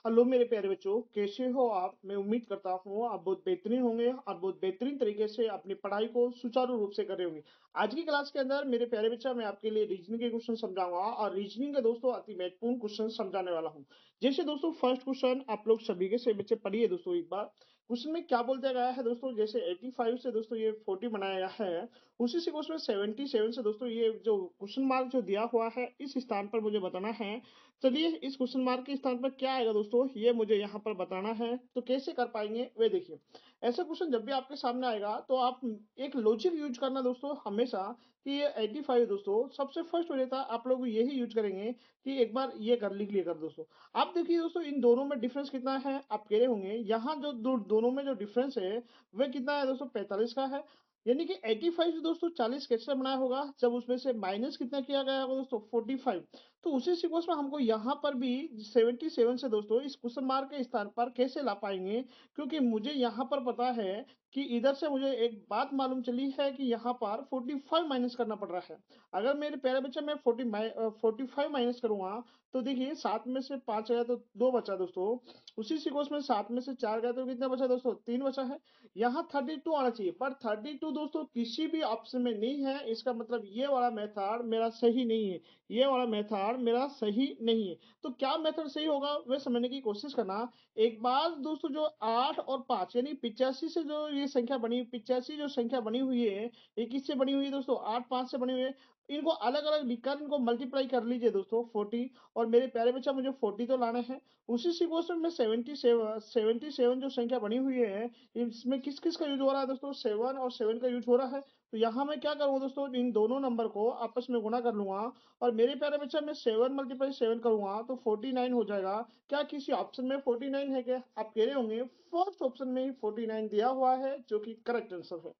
Hello मेरे प्यारे बच्चों, कैसे हो आप? मैं उम्मीद करता हूँ आप बहुत बेहतरीन होंगे और बहुत बेहतरीन तरीके से अपनी पढ़ाई को सुचारू रूप से कर रहे होंगे। आज की क्लास के अंदर मेरे प्यारे बच्चा मैं आपके लिए रीजनिंग के क्वेश्चन समझाऊंगा और रीजनिंग के दोस्तों अति महत्वपूर्ण क्वेश्चन समझाने वाला हूँ। जैसे दोस्तों फर्स्ट क्वेश्चन आप लोग सभी के से बच्चे पढ़िए दोस्तों एक बार। क्वेश्चन में क्या बोलते गया है दोस्तों, जैसे 85 से दोस्तों ये 40 बनाया गया है, उसी से क्वेश्चन 77 से दोस्तों ये जो क्वेश्चन मार्क जो दिया हुआ है इस स्थान पर मुझे बताना है। चलिए इस क्वेश्चन मार्क के स्थान पर क्या आएगा दोस्तों, ये मुझे यहाँ पर बताना है। तो कैसे कर पाएंगे वे देखिए। ऐसा क्वेश्चन जब भी आपके सामने आएगा तो आप एक लॉजिक यूज करना दोस्तों हमेशा कि ये 85 दोस्तों सबसे फर्स्ट हो जाता है, आप लोग यही यूज करेंगे कि एक बार ये कर लिख लिया कर दोस्तों। आप देखिए दोस्तों इन दोनों में डिफरेंस कितना है, आप कह रहे होंगे यहाँ जो दोनों में जो डिफरेंस है वह कितना है दोस्तों, 45 का है। यानी कि 85 से दोस्तों 40 कैसे बनाया होगा, जब उसमें से माइनस कितना किया गया होगा दोस्तों, 45। तो उसी सीक्वेंस में हमको यहाँ पर भी 77 से दोस्तों इस क्वेश्चन मार्क के स्थान पर कैसे ला पाएंगे, क्योंकि मुझे यहाँ पर पता है कि इधर से मुझे एक बात मालूम चली है कि यहाँ पर 45 माइनस करना पड़ रहा है। अगर मेरे प्यारे बच्चे मैं 45 माइनस करूंगा तो देखिए 7 में से 5 गया तो 2 बचा दोस्तों। उसी सीक्वेंस में 7 में से 4 गया तो कितना बचा दोस्तों, 3 बचा है। यहाँ 32 आना चाहिए, पर 32 दोस्तों किसी भी ऑप्शन में नहीं है। इसका मतलब ये वाला मेथड मेरा सही नहीं है, ये वाला मेथड मेरा सही नहीं है। तो क्या मेथड सही होगा वह समझने की कोशिश करना। एक बार दोस्तों जो 8 और 5 यानी 85 से जो ये संख्या बनी, 85 जो संख्या बनी हुई है ये किससे बनी हुई है दोस्तों, 8 5 से बनी हुई है। इनको अलग अलग लिखकर इनको मल्टीप्लाई कर लीजिए दोस्तों 40। और मेरे प्यारे बच्चा मुझे 40 तो लाने हैं। उसी सिक्वेंस में 77 जो संख्या बनी हुई है इसमें किस किस का यूज हो रहा है दोस्तों, 7 और 7 का यूज हो रहा है। तो यहाँ मैं क्या करूंगा दोस्तों, इन दोनों नंबर को आपस में गुणा कर लूंगा और मेरे प्यारे बच्चा मैं 7 मल्टीप्लाई 7 करूंगा तो 49 हो जाएगा। क्या किसी ऑप्शन में 49 है क्या, आप कह रहे होंगे फर्स्ट ऑप्शन में ही 49 दिया हुआ है, जो कि करेक्ट आंसर है।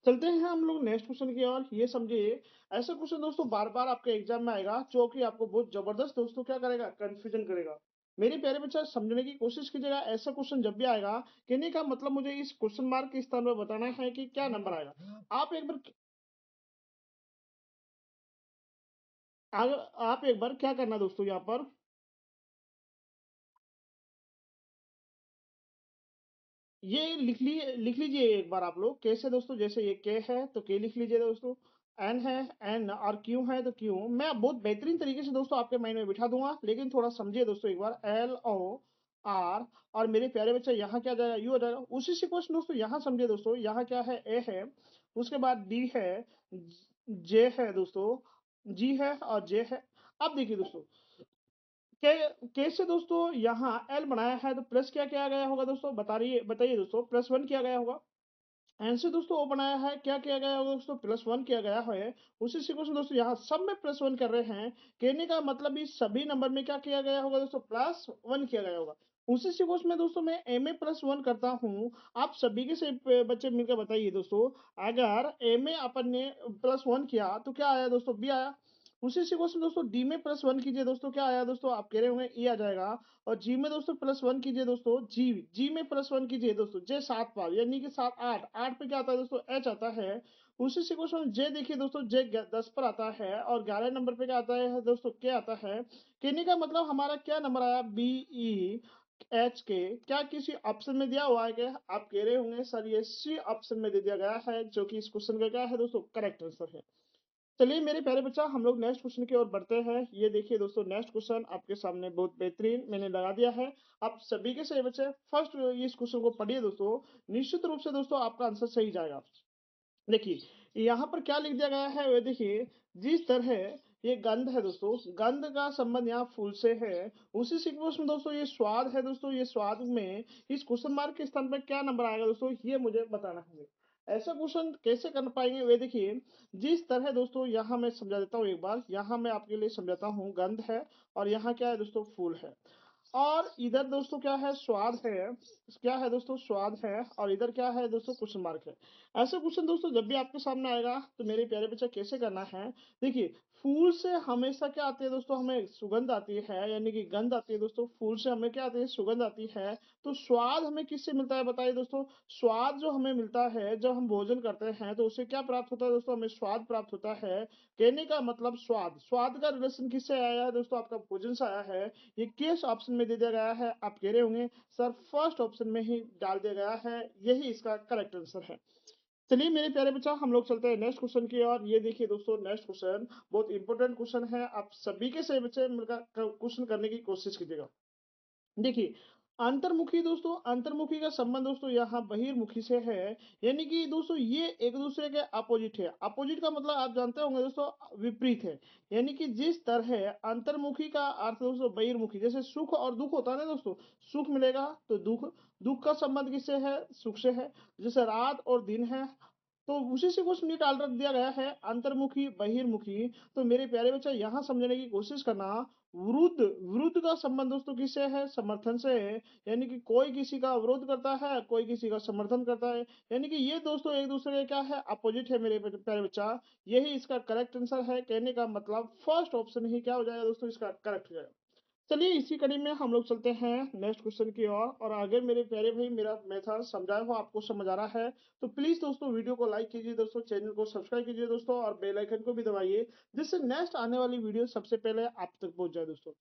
चलते हैं हम लोग नेक्स्ट क्वेश्चन की ओर। ये समझिए ऐसा क्वेश्चन दोस्तों बार बार आपके एग्जाम में आएगा जो कि आपको बहुत जबरदस्त दोस्तों क्या करेगा, कंफ्यूजन करेगा। मेरे प्यारे बच्चा समझने की कोशिश कीजिएगा, ऐसा क्वेश्चन जब भी आएगा कहने का मतलब मुझे इस क्वेश्चन मार्क के स्थान पर बताना है कि क्या नंबर आएगा। आप एक बार आप एक बार क्या करना दोस्तों, यहाँ पर ये लिख लीजिए एक बार आप लोग कैसे दोस्तों। जैसे ये के है तो के लिख लीजिए दोस्तों, एन है एन, और क्यू है तो क्यू। मैं बहुत बेहतरीन तरीके से दोस्तों आपके माइंड में बिठा दूंगा, लेकिन थोड़ा समझिए दोस्तों एक बार। एल ओ आर, और मेरे प्यारे बच्चे यहाँ क्या जाएगा, यू हो जाएगा। उसी से क्वेश्चन दोस्तों यहाँ समझिए दोस्तों, यहाँ क्या है, ए है, उसके बाद डी है, जे है दोस्तों, जी है और जे है। अब देखिए दोस्तों कैसे दोस्तों यहाँ एल बनाया है तो प्लस क्या किया गया होगा दोस्तों, बताइए दोस्तों, +1 किया गया होगा। ऐसे दोस्तों ओ बनाया है, क्या किया गया होगा दोस्तों, +1 किया गया है। उसी से क्वेश्चन दोस्तों यहाँ सब में +1 कर रहे हैं, कहने का मतलब इस सभी नंबर में क्या किया गया होगा दोस्तों, +1 किया गया होगा। उसी से क्वेश्चन में दोस्तों मैं ए में +1 करता हूँ। आप सभी के से बच्चे मिलकर बताइए दोस्तों, अगर ए में अपन ने +1 किया तो क्या आया दोस्तों, बी आया। उसी से क्वेश्चन दोस्तों डी में +1 कीजिए दोस्तों, क्या आया दोस्तों, आप कह रहे होंगे ई आ जाएगा। और जी में दोस्तों +1 कीजिए दोस्तों, जी में +1 कीजिए दोस्तों, जे 7 बार यानी कि 7 8 8 पे क्या आता है दोस्तों, एच आता है। उसी से क्वेश्चन जे देखिए दोस्तों, जे 10 पर आता है और 11 नंबर पे क्या आता है दोस्तों, के आता है। कहने का मतलब हमारा क्या नंबर आया, बी ई एच के। क्या किसी ऑप्शन में दिया हुआ है क्या, आप कह रहे होंगे सर ये सी ऑप्शन में दे दिया गया है, जो कि इस क्वेश्चन का क्या है दोस्तों, करेक्ट आंसर है। चलिए मेरे प्यारे बच्चा हम लोग नेक्स्ट क्वेश्चन की ओर बढ़ते हैं। ये देखिए दोस्तों नेक्स्ट क्वेश्चन आपके सामने बहुत बेहतरीन मैंने लगा दिया है। आप सभी के सही बच्चे फर्स्ट इस क्वेश्चन को पढ़िए दोस्तों, निश्चित रूप से दोस्तों आपका आंसर सही जाएगा। देखिए यहाँ पर क्या लिख दिया गया है, वे देखिए, जिस तरह ये गंध है दोस्तों, गंध का संबंध यहाँ फूल से है। उसी सीक्वेंस में दोस्तों ये स्वाद है दोस्तों, ये स्वाद में इस क्वेश्चन मार्क के स्थान पर क्या नंबर आएगा दोस्तों, ये मुझे बताना है। ऐसा क्वेश्चन कैसे कर पाएंगे वे देखिए, जिस तरह दोस्तों यहाँ मैं समझा देता हूँ एक बार, यहाँ मैं आपके लिए समझाता हूँ। गंध है और यहाँ क्या है दोस्तों, फूल है, और इधर दोस्तों क्या है, स्वाद है। क्या है दोस्तों, स्वाद है, और इधर क्या है दोस्तों, क्वेश्चन मार्क है। ऐसे क्वेश्चन दोस्तों जब भी आपके सामने आएगा तो मेरे प्यारे बच्चे कैसे करना है, देखिए फूल से हमेशा क्या आती है दोस्तों, हमें सुगंध आती है, यानी कि गंध आती है दोस्तों। फूल से हमें क्या आती है, सुगंध आती है। तो स्वाद हमें किससे मिलता है बताइए दोस्तों। स्वाद जो हमें मिलता है जब हम भोजन करते हैं तो उससे क्या प्राप्त होता है दोस्तों, हमें स्वाद प्राप्त होता है। कहने का मतलब स्वाद, स्वाद का रिलेशन किससे आया है दोस्तों, आपका भोजन से आया है। ये किस ऑप्शन में दे दिया गया है, आप कह रहे होंगे सर फर्स्ट ऑप्शन में ही डाल दिया गया है, यही इसका करेक्ट आंसर है। चलिए मेरे प्यारे बच्चा, हम लोग चलते हैं नेक्स्ट क्वेश्चन की ओर। ये देखिए दोस्तों, नेक्स्ट क्वेश्चन बहुत इंपॉर्टेंट क्वेश्चन है, आप सभी के सही बच्चे मिलकर क्वेश्चन करने की कोशिश कीजिएगा। देखिए, अंतर्मुखी दोस्तों, अंतर्मुखी का संबंध दोस्तों यहाँ बहिर्मुखी से है। यानी कि दोस्तों ये एक दूसरे के अपोजिट है। अपोजिट का मतलब आप जानते होंगे दोस्तों, विपरीत है। यानी कि जिस तरह अंतर्मुखी का अर्थ दोस्तों बहिर्मुखी, जैसे सुख और दुख होता है ना दोस्तों, सुख मिलेगा तो दुख, दुख का संबंध किससे है, सुख से है। जैसे रात और दिन है, तो उसी से कुछ नहीं डाल रख दिया गया है, अंतर्मुखी बहिर्मुखी। तो मेरे प्यारे बच्चे यहाँ समझने की कोशिश करना। विरुद्ध, विरुद्ध का संबंध दोस्तों किससे है, समर्थन से है। यानी कि कोई किसी का विरोध करता है, कोई किसी का समर्थन करता है। यानी कि ये दोस्तों एक दूसरे के क्या है, अपोजिट है मेरे प्यारे बच्चा। यही इसका करेक्ट आंसर है। कहने का मतलब फर्स्ट ऑप्शन ही क्या हो जाएगा दोस्तों, इसका करेक्ट हो जाएगा। चलिए इसी कड़ी में हम लोग चलते हैं नेक्स्ट क्वेश्चन की ओर। और अगर मेरे प्यारे भाई मेरा मेथड समझाया हो, आपको समझ आ रहा है, तो प्लीज दोस्तों वीडियो को लाइक कीजिए दोस्तों, चैनल को सब्सक्राइब कीजिए दोस्तों, और बेल आइकन को भी दबाइए, जिससे नेक्स्ट आने वाली वीडियो सबसे पहले आप तक पहुंच जाए दोस्तों।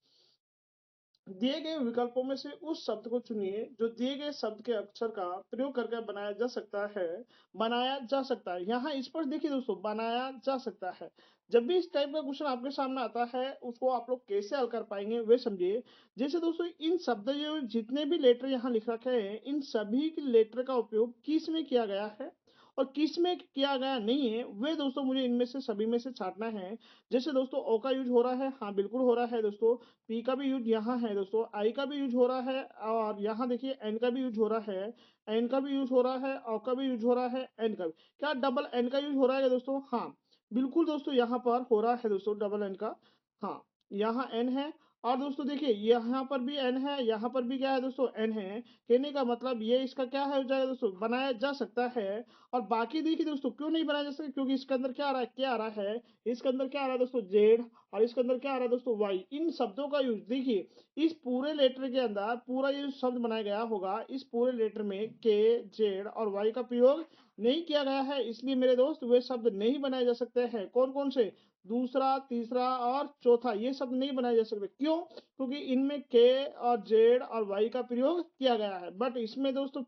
दिए गए विकल्पों में से उस शब्द को चुनिए जो दिए गए शब्द के अक्षर का प्रयोग करके बनाया जा सकता है। बनाया जा सकता है, यहाँ इस पर देखिए दोस्तों, बनाया जा सकता है। जब भी इस टाइप का क्वेश्चन आपके सामने आता है, उसको आप लोग कैसे हल कर पाएंगे वे समझिए। जैसे दोस्तों, इन शब्द जो जितने भी लेटर यहाँ लिख रखे हैं, इन सभी के लेटर का उपयोग किस में किया गया है और किस में किया गया नहीं है, वे दोस्तों मुझे इनमें से सभी में से छांटना है। जैसे दोस्तों ओ का यूज हो रहा है, हाँ बिल्कुल हो रहा है दोस्तों। पी का भी यूज यहाँ है दोस्तों, आई का भी यूज हो रहा है, और यहाँ देखिए एन का भी यूज हो रहा है, एन का भी यूज हो रहा है, औ का भी यूज हो रहा है, एन का भी। क्या डबल एन का यूज हो रहा है दोस्तों, हाँ बिल्कुल दोस्तों, यहाँ पर हो रहा है दोस्तों डबल एन का। हाँ, यहाँ एन है, और दोस्तों देखिए यहाँ पर भी एन है, यहाँ पर भी क्या है दोस्तों, एन है। कहने का मतलब ये इसका क्या है, हो जाएगा दोस्तों, बनाया जा सकता है। और बाकी देखिए दोस्तों, क्यों नहीं बनाया जा सकता, क्योंकि इसके अंदर क्या आ रहा है, क्या आ रहा है, इसके अंदर क्या आ रहा है दोस्तों, जेड, और इसके अंदर क्या आ रहा है दोस्तों, वाई। इन शब्दों का यूज देखिए, इस पूरे लेटर के अंदर पूरा ये शब्द बनाया गया होगा, इस पूरे लेटर में के, जेड और वाई का प्रयोग नहीं किया गया है, इसलिए मेरे दोस्त वे शब्द नहीं बनाए जा सकते हैं। कौन कौन से, दूसरा, तीसरा और चौथा, ये शब्द नहीं बनाए जा सकते। क्यों, क्योंकि इनमें के और जेड और वाई का प्रयोग किया गया है। बट इसमें दोस्तों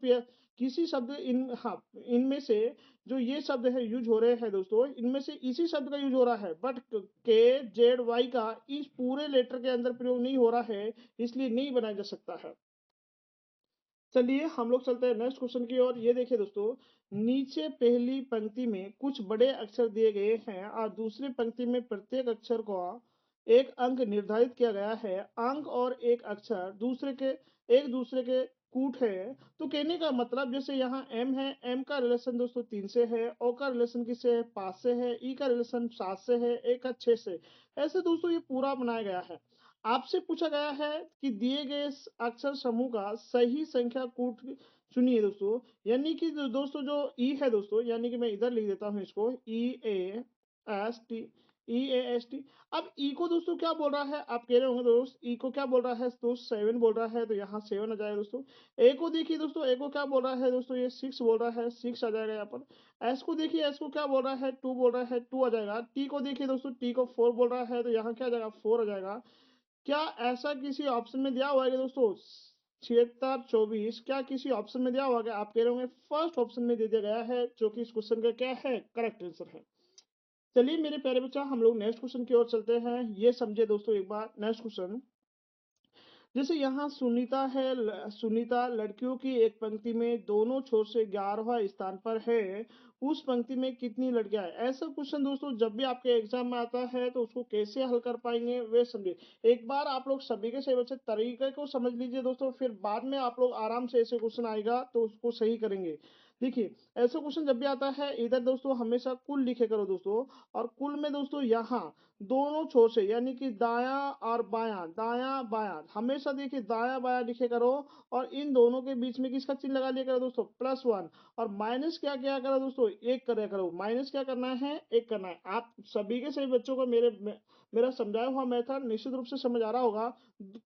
किसी शब्द इन, हाँ इनमें से जो ये शब्द है यूज हो रहे हैं दोस्तों, इनमें से इसी शब्द का यूज हो रहा है, बट के, जेड, वाई का इस पूरे लेटर के अंदर प्रयोग नहीं हो रहा है, इसलिए नहीं बनाया जा सकता है। चलिए हम लोग चलते हैं नेक्स्ट क्वेश्चन की ओर। ये देखिए दोस्तों, नीचे पहली पंक्ति में कुछ बड़े अक्षर दिए गए हैं और दूसरी पंक्ति में प्रत्येक अक्षर को एक अंक निर्धारित किया गया है। अंक और एक अक्षर एक दूसरे के कूट है। तो कहने का मतलब, जैसे यहाँ एम है, एम का रिलेशन दोस्तों 3 से है, ओ का रिलेशन किससे है, 5 से है, ई का रिलेशन 7 से है, ए का 6 से। ऐसे दोस्तों ये पूरा बनाया गया है। आपसे पूछा गया है कि दिए गए अक्षर समूह का सही संख्या कूट चुनिए दोस्तों। यानी कि दोस्तों जो ई है दोस्तों, यानी कि मैं इधर लिख देता हूँ इसको, E A S T, E A S T. अब ई को दोस्तों क्या बोल रहा है, आप कह रहे होंगे दोस्त ई को क्या बोल रहा है दोस्त, 7 बोल रहा है, तो यहाँ 7 आ जाएगा दोस्तों। ए को देखिए दोस्तों, ए को क्या बोल रहा है दोस्तों, ये 6 बोल रहा है, 6 आ जाएगा यहाँ पर। एस को देखिए, एस को क्या बोल रहा है, 2 बोल रहा है, 2 आ जाएगा। टी को देखिए दोस्तों, टी को 4 बोल रहा है, तो यहाँ क्या आ जाएगा, 4 आ जाएगा। क्या ऐसा किसी ऑप्शन में दिया हुआ है दोस्तों, 76, 24, क्या किसी ऑप्शन में दिया हुआ है, आप कह रहे होंगे फर्स्ट ऑप्शन में दे दिया गया है, जो कि इस क्वेश्चन का क्या है, करेक्ट आंसर है। चलिए मेरे प्यारे बच्चा, हम लोग नेक्स्ट क्वेश्चन की ओर चलते हैं। ये समझे दोस्तों एक बार नेक्स्ट क्वेश्चन। जैसे यहाँ सुनीता है, सुनीता लड़कियों की एक पंक्ति में दोनों छोर से 11वां स्थान पर है, उस पंक्ति में कितनी लड़कियां हैं। ऐसा क्वेश्चन दोस्तों जब भी आपके एग्जाम में आता है तो उसको कैसे हल कर पाएंगे वे समझिए। एक बार आप लोग सभी के सही बच्चे तरीके को समझ लीजिए दोस्तों, फिर बाद में आप लोग आराम से ऐसे क्वेश्चन आएगा तो उसको सही करेंगे। देखिए, ऐसा क्वेश्चन जब भी आता है, इधर दोस्तों हमेशा कुल लिखे करो दोस्तों, और कुल में दोस्तों यहाँ दोनों छोर से यानी कि दायां बायां हमेशा देखिए दायां बायां लिखे करो, और इन दोनों के बीच में किसका चिन्ह लगा लिया करो दोस्तों, +1। और माइनस क्या क्या करो दोस्तों, एक करे करो। माइनस क्या करना है, एक करना है। आप सभी के सभी बच्चों को मेरा समझाया हुआ मेथड निश्चित रूप से समझ आ रहा होगा।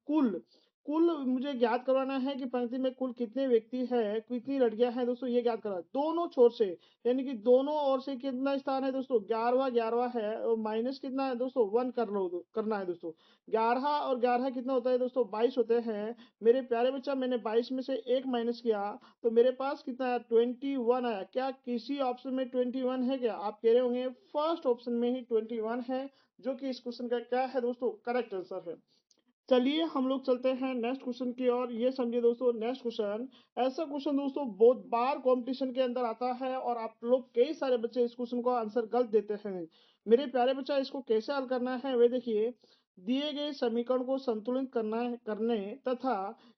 कुल कुल मुझे ज्ञात करवाना है कि पंक्ति में कुल कितने व्यक्ति है, कितनी लड़कियां हैं दोस्तों, ये ज्ञात करवाना दोनों छोर से, यानी कि दोनों ओर से कितना स्थान है दोस्तों, 11 है, और माइनस कितना है दोस्तों, 1 करना है दोस्तों। 11 और 11 कितना होता है दोस्तों, 22 होते हैं। मेरे प्यारे बच्चा, मैंने 22 में से एक माइनस किया तो मेरे पास कितना है, 21 आया। क्या किसी ऑप्शन में 21 है क्या? आप कह रहे होंगे फर्स्ट ऑप्शन में ही 21 है, जो कि इस क्वेश्चन का क्या है दोस्तों, करेक्ट आंसर है। चलिए हम लोग चलते हैं नेक्स्ट क्वेश्चन की ओर। ये समझिए दोस्तों, नेक्स्ट क्वेश्चन, ऐसा क्वेश्चन दोस्तों बहुत बार कंपटीशन के अंदर आता है, और आप लोग कई सारे बच्चे इस क्वेश्चन को आंसर गलत देते हैं। मेरे प्यारे बच्चा, इसको कैसे हल करना है वे देखिए। दिए गए समीकरण को संतुलित करने तथा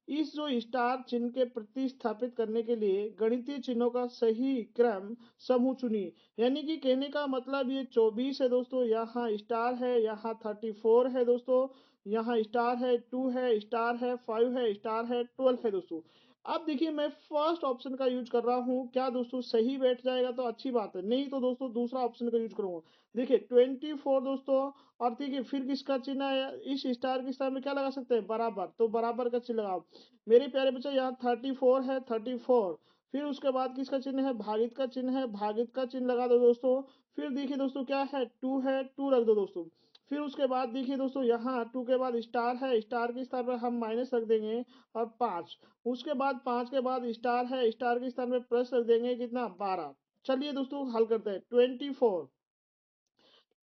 इस जो स्टार चिन्ह के प्रतिस्थापित करने के लिए गणितीय चिन्हों का सही क्रम समूह चुनिए। यानी कि कहने का मतलब ये 24 है दोस्तों, यहाँ स्टार है, यहाँ 34 है दोस्तों, यहाँ स्टार है, 2 है, स्टार है, 5 है, स्टार है, 12 है दोस्तों। अब देखिए मैं फर्स्ट ऑप्शन का यूज कर रहा हूँ, क्या दोस्तों सही बैठ जाएगा तो अच्छी बात है, नहीं तो दोस्तों दूसरा ऑप्शन का यूज करूंगा। देखिए 24 दोस्तों, और देखिए फिर किसका चिन्ह है, इस स्टार के स्थान में क्या लगा सकते हैं, बराबर, तो बराबर का चिन्ह लगाओ। मेरे प्यारे बच्चे, यहाँ 34 है, 34, फिर उसके बाद किसका चिन्ह है, भागित का चिन्ह है, भागित का चिन्ह लगा दो दोस्तों। फिर देखिए दोस्तों क्या है, 2 है, 2 रख दो दोस्तों। फिर उसके बाद देखिए दोस्तों, यहाँ 2 के बाद स्टार है, स्टार के स्थान पर हम माइनस रख देंगे, और 5। उसके बाद 5 के बाद स्टार है, स्टार के स्थान पर प्लस रख देंगे, कितना, 12। चलिए दोस्तों हल करते हैं।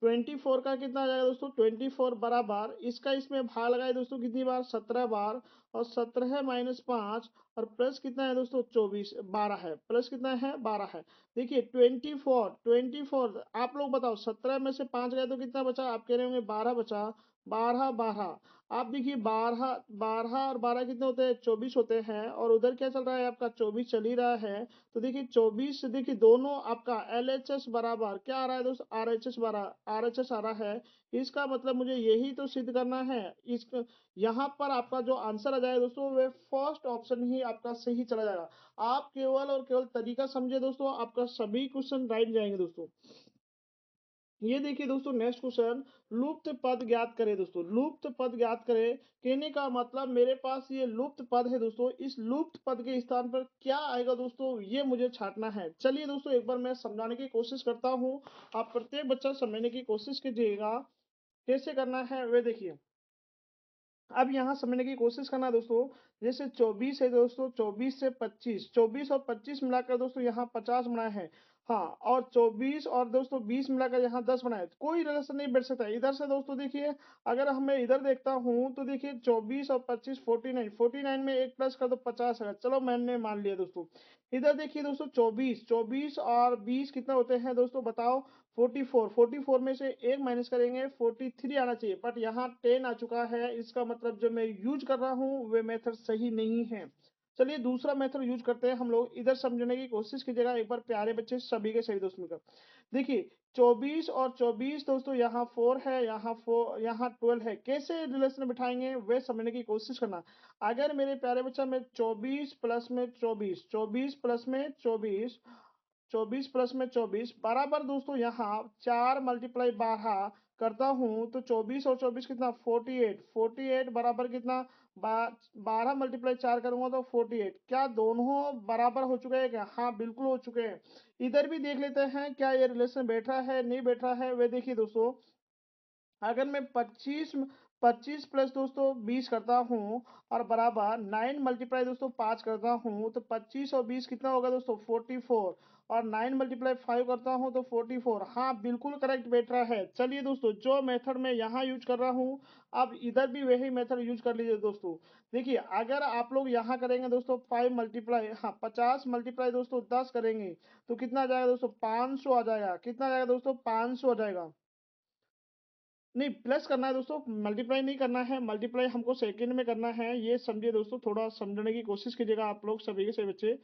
24 का कितना आ जाएगा दोस्तों, 24 बराबर, इसका इसमें भाग लगाए दोस्तों कितनी बार, 17 बार, और 17 -5, और प्लस कितना है दोस्तों, 24, 12 है, प्लस कितना है, 12 है। देखिए 24 आप लोग बताओ, 17 में से 5 गए तो कितना बचा, आप कह रहे होंगे 12 बचा। 12 आप देखिए 12 12 और 12 कितने होते हैं, 24 होते हैं, और उधर क्या चल रहा है आपका, 24 चल ही रहा है। तो देखिए 24 से देखिए दोनों आपका LHS बराबर क्या आ रहा है दोस्तों, RHS आ रहा है। इसका मतलब मुझे यही तो सिद्ध करना है। इस यहाँ पर आपका जो आंसर आ जाएगा दोस्तों, वे फर्स्ट ऑप्शन ही आपका सही चला जाएगा। आप केवल और केवल तरीका समझे दोस्तों, आपका सभी क्वेश्चन राइट जाएंगे दोस्तों। ये देखिए दोस्तों नेक्स्ट क्वेश्चन, लुप्त पद ज्ञात करें दोस्तों, लुप्त पद ज्ञात करें। कहने का मतलब मेरे पास ये लुप्त पद है दोस्तों, इस लुप्त पद के स्थान पर क्या आएगा दोस्तों, ये मुझे छांटना है। चलिए दोस्तों एक बार मैं समझाने की कोशिश करता हूँ, आप प्रत्येक बच्चा समझने की कोशिश कीजिएगा। कैसे करना है वे देखिए। अब यहाँ समझने की कोशिश करना दोस्तों, जैसे 24 है दोस्तों, 24 से 25, 24 और 25 मिलाकर दोस्तों यहाँ 50 बनाए हैं। हाँ, और 24 और दोस्तों 20 मिलाकर यहाँ 10 बनाए, कोई रिलेशन नहीं बैठ सकता इधर से दोस्तों। देखिए अगर मैं इधर देखता हूँ तो देखिए 24 और 25 49 में एक प्लस कर दो 50 है, चलो मैंने मान लिया दोस्तों। इधर देखिए दोस्तों 24 और 20 कितना होते हैं दोस्तों, बताओ, 44 में से एक माइनस करेंगे, 43 आना चाहिए, बट यहाँ 10 आ चुका है। इसका मतलब जो मैं यूज कर रहा हूँ वे मेथड सही नहीं है। चलिए दूसरा मेथड यूज करते हैं हम लोग, इधर समझने की कोशिश कीजिएगा एक बार प्यारे बच्चे, सभी के सही दोस्त मिलकर। देखिए 24 और 24 दोस्तों, यहाँ 4 है, यहाँ 4, यहाँ 12 है, कैसे रिलेशन बिठाएंगे वे समझने की कोशिश करना। अगर मेरे प्यारे बच्चा मैं 24 प्लस में 24, 24 प्लस में 24, 24 प्लस में 24 बराबर दोस्तों, यहाँ 4 मल्टीप्लाई 12 करता हूँ तो 24 और 24 कितना, 48 बराबर कितना, 12 मल्टीप्लाई 4 करूंगा तो 48। क्या दोनों बराबर हो चुके हैं क्या, हाँ बिल्कुल हो चुके हैं। इधर भी देख लेते हैं क्या ये रिलेशन बैठ रहा है नहीं बैठ रहा है, वे देखिए दोस्तों। अगर मैं 25 प्लस दोस्तों 20 करता हूँ, और बराबर 9 मल्टीप्लाई दोस्तों 5 करता हूँ, तो 25 और 20 कितना होगा दोस्तों, 44, और 9 मल्टीप्लाई 5 करता हूँ तो 44। हाँ बिल्कुल करेक्ट बैठ रहा है। चलिए दोस्तों जो मेथड मैं यहाँ यूज कर रहा हूँ, अब इधर भी वही मेथड यूज कर लीजिए दोस्तों। देखिए अगर आप लोग यहाँ करेंगे दोस्तों 5 मल्टीप्लाई, हाँ 50 मल्टीप्लाई दोस्तों 10 करेंगे तो कितना आ जाएगा दोस्तों, 500 आ जाएगा। कितना आ जाएगा दोस्तों, 500 आ जाएगा। नहीं प्लस करना है दोस्तों, मल्टीप्लाई नहीं करना है, मल्टीप्लाई हमको सेकंड में करना है, ये समझिए दोस्तों, थोड़ा समझने की कोशिश कीजिएगा आप लोग सभी के सभी बच्चे।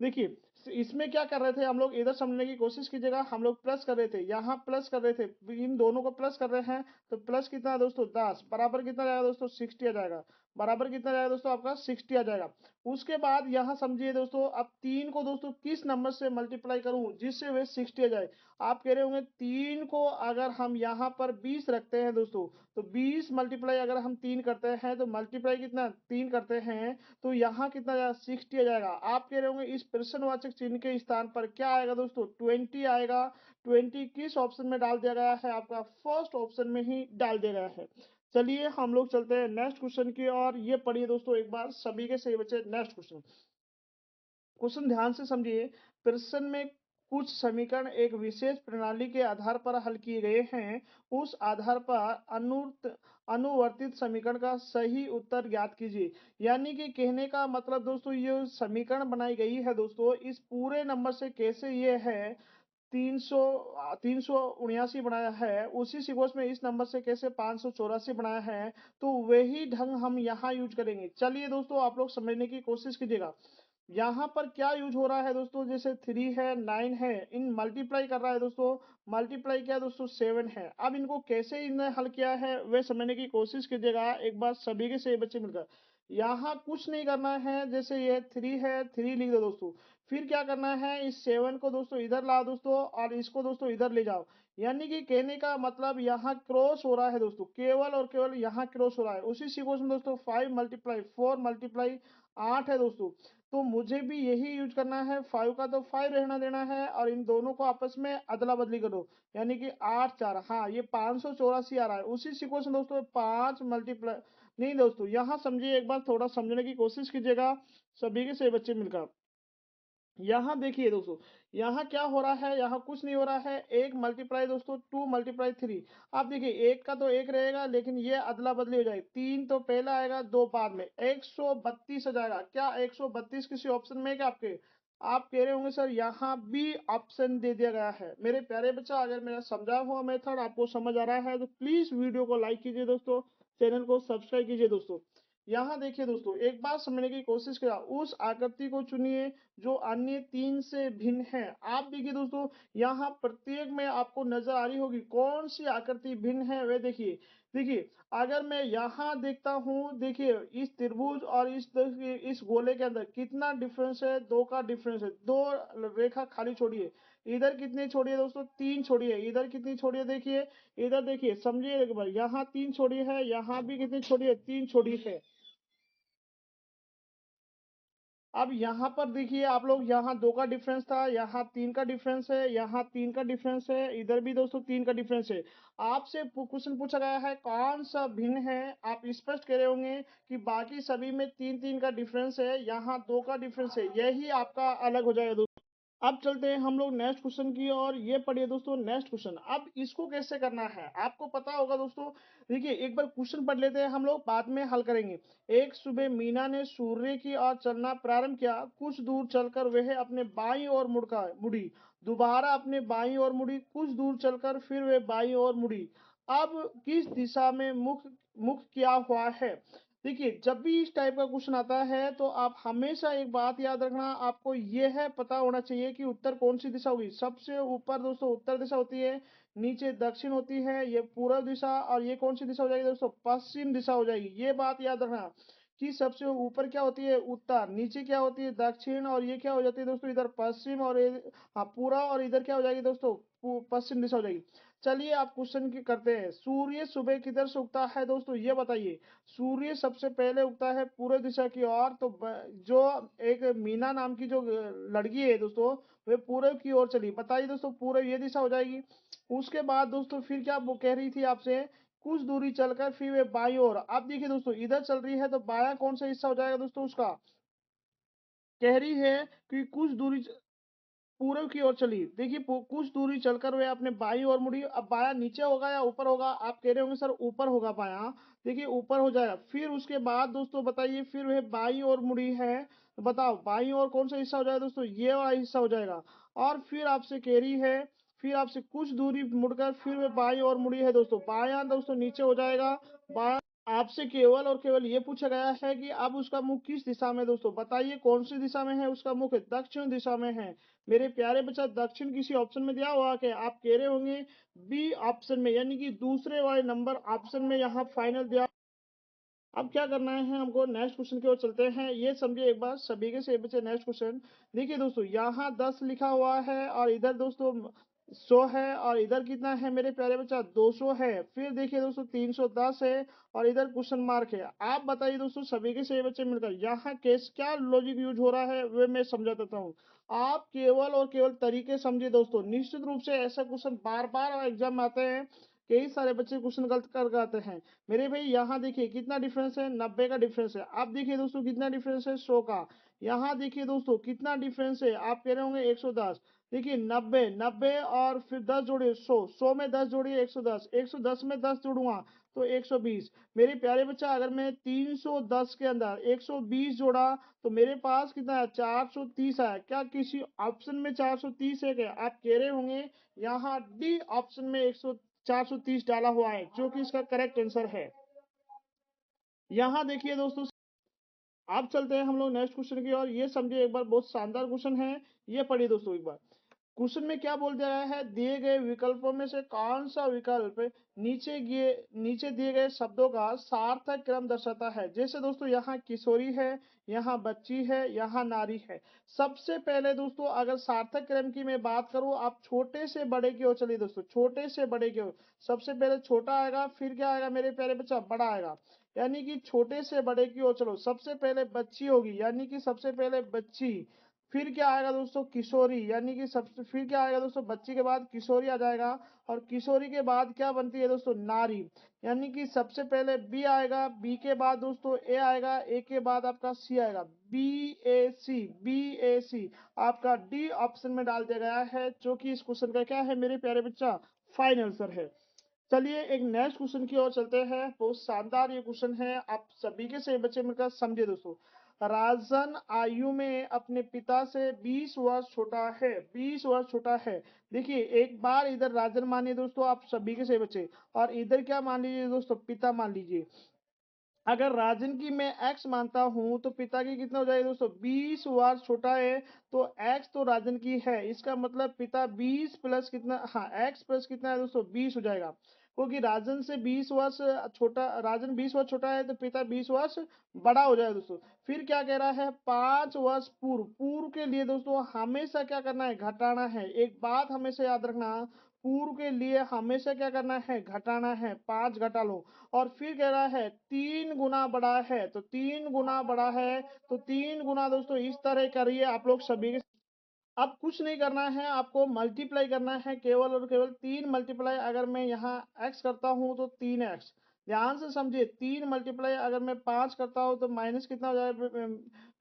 देखिए इसमें क्या कर रहे थे हम लोग, इधर समझने की कोशिश कीजिएगा, हम लोग प्लस कर रहे थे, यहाँ प्लस कर रहे थे, इन दोनों को प्लस कर रहे हैं, तो प्लस कितना है दोस्तों 10, बराबर कितना जाएगा दोस्तों 60 आ जाएगा, बराबर कितना जाएगा दोस्तों आपका 60 आ जाएगा। उसके बाद यहाँ समझिए दोस्तों, अब 3 को दोस्तों किस नंबर से मल्टीप्लाई करूं जिससे वे 60 आ जाए। आप कह रहे होंगे 3 को अगर हम यहाँ पर 20 रखते हैं दोस्तों, तो 20 मल्टीप्लाई अगर हम 3 करते हैं तो मल्टीप्लाई कितना 3 करते हैं तो यहाँ कितना जाएगा 60 आ जाएगा। आप कह रहे होंगे इस प्रश्नवाचक चिन्ह के स्थान पर क्या आएगा दोस्तों 20 आएगा। 20 किस ऑप्शन में डाल दिया गया है, आपका फर्स्ट ऑप्शन में ही डाल दिया गया है। चलिए हम लोग चलते हैं नेक्स्ट क्वेश्चन की और ये पढ़िए दोस्तों एक बार सभी के सही बच्चे। नेक्स्ट क्वेश्चन, क्वेश्चन ध्यान से समझिए। प्रश्न में कुछ समीकरण एक विशेष प्रणाली के आधार पर हल किए गए हैं, उस आधार पर अनुवर्तित समीकरण का सही उत्तर ज्ञात कीजिए। यानी कि कहने का मतलब दोस्तों, ये समीकरण बनाई गई है दोस्तों, इस पूरे नंबर से कैसे ये है 379 बनाया है, उसी सीक्वेंस में इस नंबर से कैसे 584 बनाया है, तो वही ढंग हम यहाँ यूज करेंगे। चलिए दोस्तों आप लोग समझने की कोशिश कीजिएगा। यहाँ पर क्या यूज हो रहा है दोस्तों, जैसे 3 है 9 है, इन मल्टीप्लाई कर रहा है दोस्तों, मल्टीप्लाई क्या दोस्तों 7 है। अब इनको कैसे इन्हें हल किया है वे समझने की कोशिश कीजिएगा एक बार सभी के सही बच्चे मिलकर। यहाँ कुछ नहीं करना है, जैसे ये 3 है 3 लिख दो दोस्तों, फिर क्या करना है इस 7 को दोस्तों इधर लाओ दोस्तों और इसको दोस्तों इधर ले जाओ। यानी कि कहने का मतलब यहाँ क्रॉस हो रहा है दोस्तों, केवल और केवल यहाँ क्रॉस हो रहा है। उसी सीक्वेंस में दोस्तों 5 मल्टीप्लाई 4 मल्टीप्लाई 8 है दोस्तों, तो मुझे भी यही यूज करना है। 5 का तो 5 रहना देना है और इन दोनों को आपस में अदला बदली करो, यानी कि 8 4, हाँ ये 584 आ रहा है। उसी सीक्वेंस में दोस्तों 5 मल्टीप्लाई नहीं दोस्तों, यहाँ समझिए एक बार, थोड़ा समझने की कोशिश कीजिएगा सभी के सभी बच्चे मिलकर। यहाँ देखिए दोस्तों, यहाँ क्या हो रहा है, यहाँ कुछ नहीं हो रहा है। एक मल्टीप्लाई दोस्तों 2 मल्टीप्लाई 3, आप देखिए एक का तो एक रहेगा लेकिन ये अदला बदली हो जाएगी, 3 तो पहला आएगा 2 बाद में, 132 आ जाएगा। क्या 132 किसी ऑप्शन में है क्या आपके? आप कह रहे होंगे सर यहाँ भी ऑप्शन दे दिया गया है। मेरे प्यारे बच्चा, अगर मेरा समझा हुआ मेथड आपको समझ आ रहा है तो प्लीज वीडियो को लाइक कीजिए दोस्तों, चैनल को सब्सक्राइब कीजिए दोस्तों। यहाँ देखिए दोस्तों, एक बार समझने की कोशिश करा, उस आकृति को चुनिए जो अन्य 3 से भिन्न है। आप देखिए दोस्तों, यहाँ प्रत्येक में आपको नजर आ रही होगी कौन सी आकृति भिन्न है, वे देखिए। देखिए अगर मैं यहाँ देखता हूँ, देखिए इस त्रिभुज और इस गोले के अंदर कितना डिफरेंस है, 2 का डिफरेंस है। 2 रेखा खाली छोड़िए, इधर कितनी छोड़ी है दोस्तों 3 छोड़ी है, इधर कितनी छोड़ी है देखिए, इधर देखिए समझिए एक बार, यहाँ 3 छोड़ी है, यहाँ भी कितनी छोड़ी है 3 छोड़ी है। अब यहाँ पर देखिए आप लोग, यहाँ 2 का डिफरेंस था, यहाँ 3 का डिफरेंस है, यहाँ 3 का डिफरेंस है, इधर भी दोस्तों 3 का डिफरेंस है। आपसे क्वेश्चन पूछा गया है कौन सा भिन्न है, आप स्पष्ट कह रहे होंगे कि बाकी सभी में 3 3 का डिफरेंस है, यहाँ 2 का डिफरेंस है, यही आपका अलग हो जाएगा दोस्तों। अब चलते हैं हम लोग नेक्स्ट क्वेश्चन की और ये पढ़िए दोस्तों नेक्स्ट क्वेश्चन। अब इसको कैसे करना है आपको पता होगा दोस्तों। देखिए एक बार क्वेश्चन पढ़ लेते हैं, हम लोग बाद में हल करेंगे। एक सुबह मीना ने सूर्य की ओर चलना प्रारंभ किया, कुछ दूर चलकर वह अपने बाईं ओर मुड़ी, दोबारा अपने बाईं ओर मुड़ी, कुछ दूर चलकर फिर वह बाईं ओर मुड़ी। अब किस दिशा में मुख मुख किया हुआ है? देखिए जब भी इस टाइप का क्वेश्चन आता है तो आप हमेशा एक बात याद रखना, आपको यह है पता होना चाहिए कि उत्तर कौन सी दिशा होगी। सबसे ऊपर दोस्तों उत्तर दिशा होती है, नीचे दक्षिण होती है, ये पूर्व दिशा, और ये कौन सी दिशा हो जाएगी दोस्तों पश्चिम दिशा हो जाएगी। ये बात याद रखना कि सबसे ऊपर क्या होती है उत्तर, नीचे क्या होती है दक्षिण, और ये क्या हो जाती है दोस्तों इधर पश्चिम, और हाँ पूरा, और इधर क्या हो जाएगी दोस्तों पश्चिम दिशा हो जाएगी। चलिए आप क्वेश्चन की करते हैं, सूर्य सुबह किधर से उगता है दोस्तों ये बताइए। सूर्य सबसे पहले उगता है पूर्व दिशा की ओर, तो जो एक मीना नाम की जो लड़की है दोस्तों, वे पूर्व की ओर चली, बताइए दोस्तों पूर्व ये दिशा हो जाएगी। उसके बाद दोस्तों फिर क्या वो कह रही थी आपसे, कुछ दूरी चलकर फिर वे बाई ओर। अब देखिए दोस्तों इधर चल रही है तो बाया कौन सा हिस्सा हो जाएगा दोस्तों उसका, कह रही है कि कुछ दूरी पूरब की ओर चली। देखिए कुछ दूरी चलकर वे अपने बाईं ओर मुड़ी। अब बायां नीचे होगा या ऊपर होगा, आप कह रहे होंगे सर ऊपर होगा बायां, देखिए ऊपर हो जाएगा। फिर उसके बाद दोस्तों बताइए, फिर वह बाईं ओर मुड़ी है, तो बताओ बाईं ओर कौन सा हिस्सा हो जाएगा दोस्तों, ये वाला हिस्सा हो जाएगा। और फिर आपसे कह रही है, फिर आपसे कुछ दूरी मुड़कर फिर वह बाईं ओर मुड़ी है दोस्तों, बायां दोस्तों नीचे हो जाएगा, बायां आपसे केवल और केवल ये पूछा गया है कि अब उसका मुख किस दिशा में है दोस्तों, बताइए कौन सी दिशा में है, उसका मुख दक्षिण दिशा में है। मेरे प्यारे बच्चा, दक्षिण किसी ऑप्शन में दिया हुआ कि आप कह रहे होंगे बी ऑप्शन में, यानी कि दूसरे वाले नंबर ऑप्शन में यहाँ फाइनल दिया। अब क्या करना है हमको, नेक्स्ट क्वेश्चन की ओर चलते हैं। ये समझिए एक बार सभी के से बच्चे, नेक्स्ट क्वेश्चन देखिए दोस्तों, यहाँ 10 लिखा हुआ है और इधर दोस्तों 100 है, और इधर कितना है मेरे प्यारे बच्चा, 200 है। फिर देखिए दोस्तों 310 है और इधर क्वेश्चन मार्क है। आप बताइए दोस्तों सभी के सही बच्चे मिलकर यहाँ केस क्या लॉजिक यूज हो रहा है वे मैं समझा देता हूँ। आप केवल और केवल तरीके समझिए दोस्तों। निश्चित रूप से ऐसा क्वेश्चन बार बार एग्जाम में आते हैं, कई सारे बच्चे क्वेश्चन गलत कर आते हैं। मेरे भाई यहाँ देखिए कितना डिफरेंस है, 90 का डिफरेंस है। आप देखिए दोस्तों कितना डिफरेंस है, 100 का। यहाँ देखिए दोस्तों कितना डिफरेंस है, आप कह रहे होंगे 110। देखिए 90 90 और फिर 10 जोड़िए 100, 100 में 10 जोड़िए 110, 110 में 10 जोड़ूंगा तो 120। मेरे प्यारे बच्चा, अगर मैं 310 के अंदर 120 जोड़ा तो मेरे पास कितना है, 430 है। क्या किसी ऑप्शन में 430 है क्या, आप कह रहे होंगे यहाँ डी ऑप्शन में 430 डाला हुआ है, जो कि इसका करेक्ट आंसर है। यहाँ देखिए दोस्तों, आप चलते हैं हम लोग नेक्स्ट क्वेश्चन की और ये समझिए एक बार, बहुत शानदार क्वेश्चन है। ये पढ़िए दोस्तों एक बार। क्वेश्चन में क्या बोल दिया गया है, दिए गए विकल्पों में से कौन सा विकल्प नीचे दिए गए शब्दों का सार्थक क्रम दर्शाता है। जैसे दोस्तों यहाँ किशोरी है, यहाँ बच्ची है, यहाँ नारी है। सबसे पहले दोस्तों अगर सार्थक क्रम की मैं बात करूं, आप छोटे से बड़े की ओर चलिए दोस्तों, छोटे से बड़े की ओर। सबसे पहले छोटा आएगा, फिर क्या आएगा मेरे प्यारे बच्चा, बड़ा आएगा। यानी कि छोटे से बड़े की ओर चलो, सबसे पहले बच्ची होगी, यानी कि सबसे पहले बच्ची। फिर क्या आएगा दोस्तों, किशोरी, यानी कि सबसे फिर क्या आएगा दोस्तों, बच्ची के बाद किशोरी आ जाएगा। और किशोरी के बाद क्या बनती है दोस्तों, नारी। यानी कि सबसे पहले बी आएगा, बी के बाद दोस्तों ए आएगा, ए के बाद आपका सी आएगा, बी ए सी आपका डी ऑप्शन में डाल दिया गया है, जो कि इस क्वेश्चन का क्या है मेरे प्यारे बच्चा, फाइनल आंसर है। चलिए एक नेक्स्ट क्वेश्चन की ओर चलते हैं। बहुत शानदार ये क्वेश्चन है, आप सभी के सही बच्चे मिलकर समझे दोस्तों। राजन आयु में अपने पिता से 20 वर्ष छोटा है, 20 वर्ष छोटा है। देखिए एक बार इधर राजन मानिए दोस्तों, आप सभी के सही बच्चे, और इधर क्या मान लीजिए दोस्तों, पिता मान लीजिए। अगर राजन की मैं x मानता हूं तो पिता की कितना हो जाएगा दोस्तों, 20 वर्ष छोटा है। तो x तो राजन की है, इसका मतलब पिता 20 प्लस कितना, हाँ x प्लस कितना है दोस्तों, 20 हो जाएगा। क्योंकि राजन से 20 वर्ष छोटा, राजन 20 वर्ष छोटा है तो पिता 20 वर्ष बड़ा हो जाएगा दोस्तों। फिर क्या कह रहा है, 5 वर्ष पूर्व, पूर्व के लिए दोस्तों हमेशा क्या करना है, घटाना है। एक बात हमेशा याद रखना, पूर्व के लिए हमेशा क्या करना है, घटाना है, 5 घटा लो। और फिर कह रहा है 3 गुना बड़ा है, तो 3 गुना बड़ा है, तो 3 गुना दोस्तों इस तरह करिए आप लोग सभी के। अब कुछ नहीं करना है, आपको मल्टीप्लाई करना है, केवल और केवल 3 मल्टीप्लाई। अगर मैं यहाँ x करता हूँ तो 3x, ध्यान से समझिए। 3 मल्टीप्लाई अगर मैं 5 करता हूँ तो माइनस कितना हो जाएगा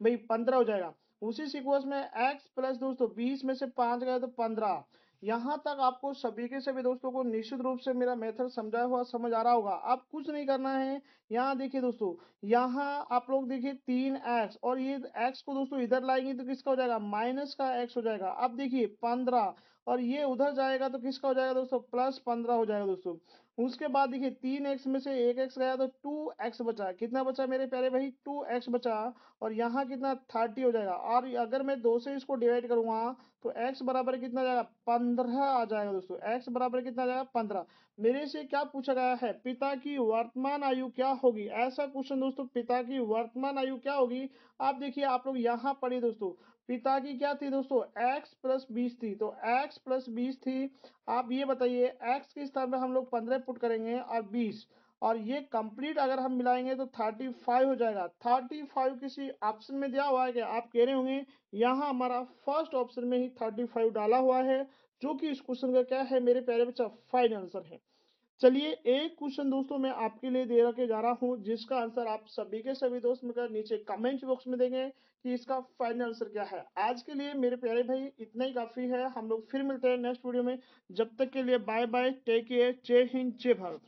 भाई, 15 हो जाएगा। उसी सीक्वेंस में x प्लस दोस्तों 20 में से 5 गए तो 15। यहाँ तक आपको सभी के सभी दोस्तों को निश्चित रूप से मेरा मेथड समझाया हुआ समझ आ रहा होगा। अब कुछ नहीं करना है। यहाँ देखिए दोस्तों, यहाँ आप लोग देखिए 3x, और ये x को दोस्तों इधर लाएंगे तो किसका हो जाएगा, माइनस का x हो जाएगा। अब देखिए 15, और ये उधर जाएगा तो किसका हो जाएगा दोस्तों, प्लस 15 हो जाएगा दोस्तों। उसके बाद देखिए 3x में से 1x गया तो 2x बचा, कितना बचा मेरे प्यारे भाई, 2x बचा। और यहाँ कितना 30 हो जाएगा। और अगर मैं 2 से इसको डिवाइड करूंगा तो x बराबर कितना आ जाएगा, 15 आ जाएगा दोस्तों। x बराबर कितना आ जाएगा, 15। मेरे से क्या पूछा गया है, पिता की वर्तमान आयु क्या होगी। ऐसा क्वेश्चन दोस्तों, पिता की वर्तमान आयु क्या होगी। आप देखिए, आप लोग यहाँ पढ़िए दोस्तों, पिता की क्या थी दोस्तों, x प्लस 20 थी, तो x प्लस 20 थी। आप ये बताइए, x के स्थान पर हम लोग 15 पुट करेंगे और 20, और ये कंप्लीट अगर हम मिलाएंगे तो 35 हो जाएगा। 35 किसी ऑप्शन में दिया हुआ है क्या, आप कह रहे होंगे यहाँ हमारा फर्स्ट ऑप्शन में ही 35 डाला हुआ है, जो कि इस क्वेश्चन का क्या है मेरे प्यारे बच्चा, फाइनल आंसर है। चलिए एक क्वेश्चन दोस्तों मैं आपके लिए दे के जा रहा हूँ, जिसका आंसर आप सभी के सभी दोस्त मिलकर नीचे कमेंट बॉक्स में देंगे कि इसका फाइनल आंसर क्या है। आज के लिए मेरे प्यारे भाई इतना ही काफी है, हम लोग फिर मिलते हैं नेक्स्ट वीडियो में। जब तक के लिए बाय बाय, टेक केयर, जय हिंद जय भारत।